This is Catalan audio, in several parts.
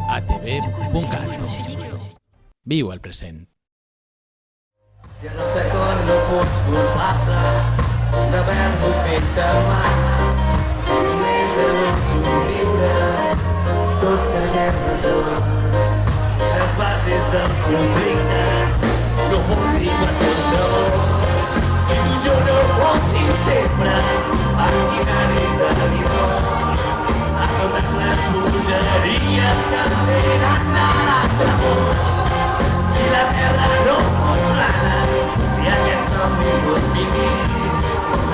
ATV.cat. Viu el present. Si el nostre cor no fos culpable d'haver-nos fet mal, si només el somriure tot s'hagués resolt, si les bases del conflicte no fossin qüestions d'or, si tu i jo no fóssim sempre partidaris de l'imort, a totes les bogeries que venen de l'altre món, si la terra no fos plana, si aquest somni fos finit,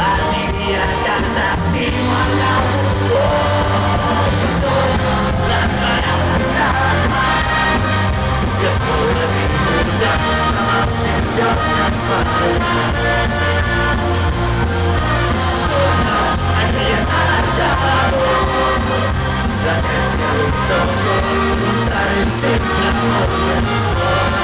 et diria que t'estimo en la foscor i totes les paraules de les mans, que són les importants que amb el seu joc ens fan. Aquelles ales de l'amor, l'essència d'un somni, serem sempre molt més forts.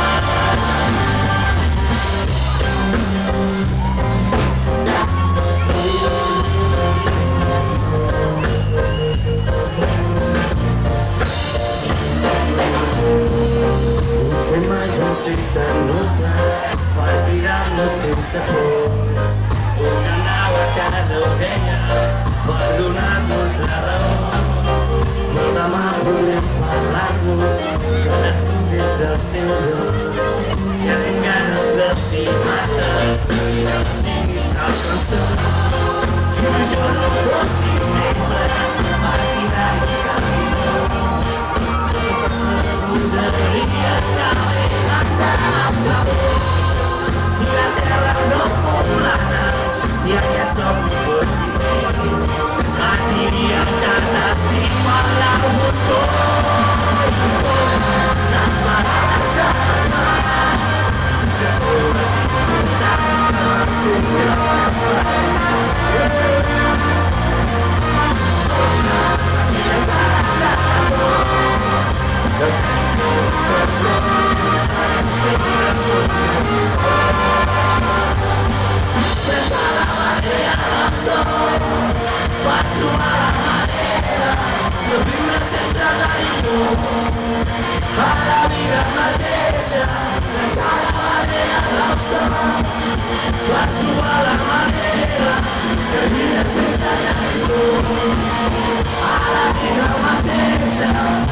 Potser mai vam ser tan nobles per cridar-nos sense por, o cantar a cada orella per donar-nos la raó, però demà podrem parlar-nos cadascú des del seu lloc, que anem ganes d'estimar-te i que m'estimis tal com som. Si tu i jo no fóssim sempre partidaris de l'imort, totes les bogeries que venen de l'altre món, si la terra no fos plana, si aquest somni fos finit, et diria que t'estimo en la foscor i totes les paraules de les mans, que són les importants que el seu joc ens fa. Aquelles ales de l'amor, l'essència d'un somni, serem sempre molt més forts. Trencar la barrera del sol per trobar la manera de viure sense tenir por a la vida mateixa. Trencar la barrera del sol per trobar la manera de viure sense tenir por a la vida mateixa.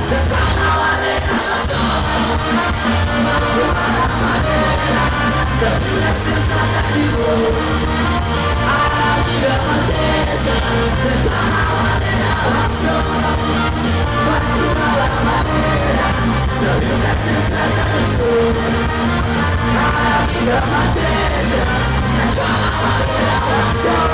Trencar la barrera del sol per trobar la manera de viure sense tenir por a la vida mateixa. Trencar la barrera del sol per trobar la manera de viure sense tenir por a la vida mateixa. Trencar la barrera del sol.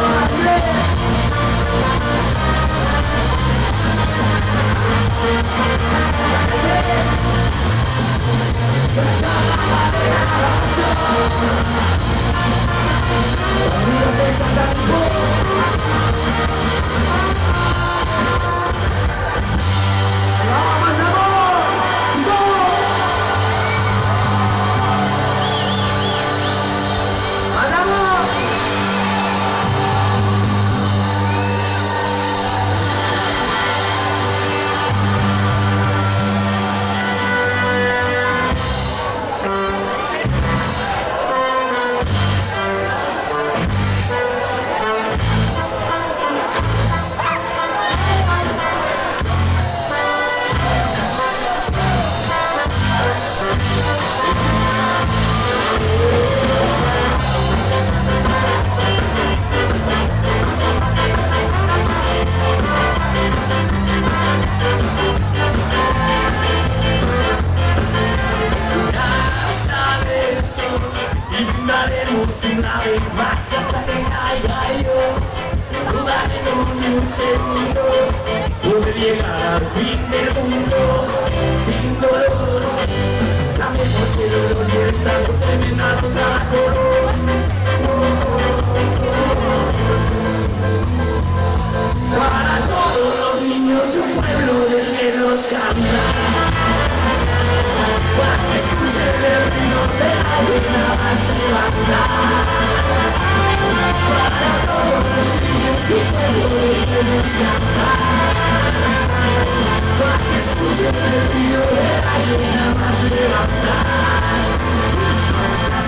Poder llegar al fin del mundo sin dolor. Cambiemos el dolor y el sabor, terminar otra color. Para todos los niños de un pueblo desde los canta, para que escuchen el ritmo de la buena banda. Para todos los niños de un pueblo podemos cantar, para que escuchen el río de la llena más levantar nuestras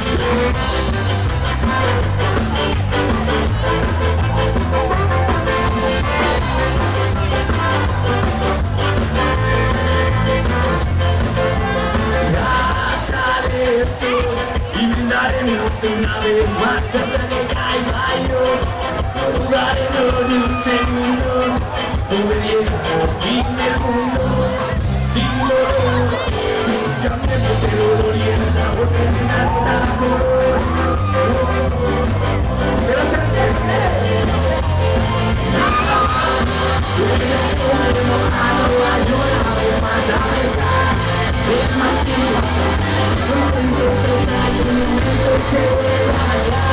ya sale el sol y brindaremos una vez más hasta que caiga yo. No dudaré ni un segundo, poder llegar al fin del mundo sin dolor. Cambiemos el olor y el sabor que me encanta color. Pero se entiende. Estoy mojado, ayúdame más a besar. Es más tiempo, entonces hay un momento se vuelve allá.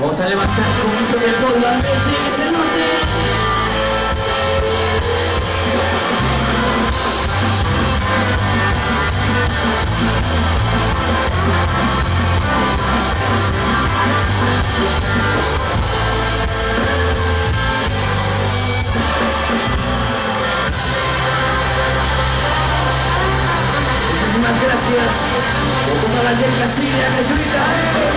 Vamos a levantar con mucho de polvo al vez de que se note. Muchísimas gracias por todas las casillas de Solitario.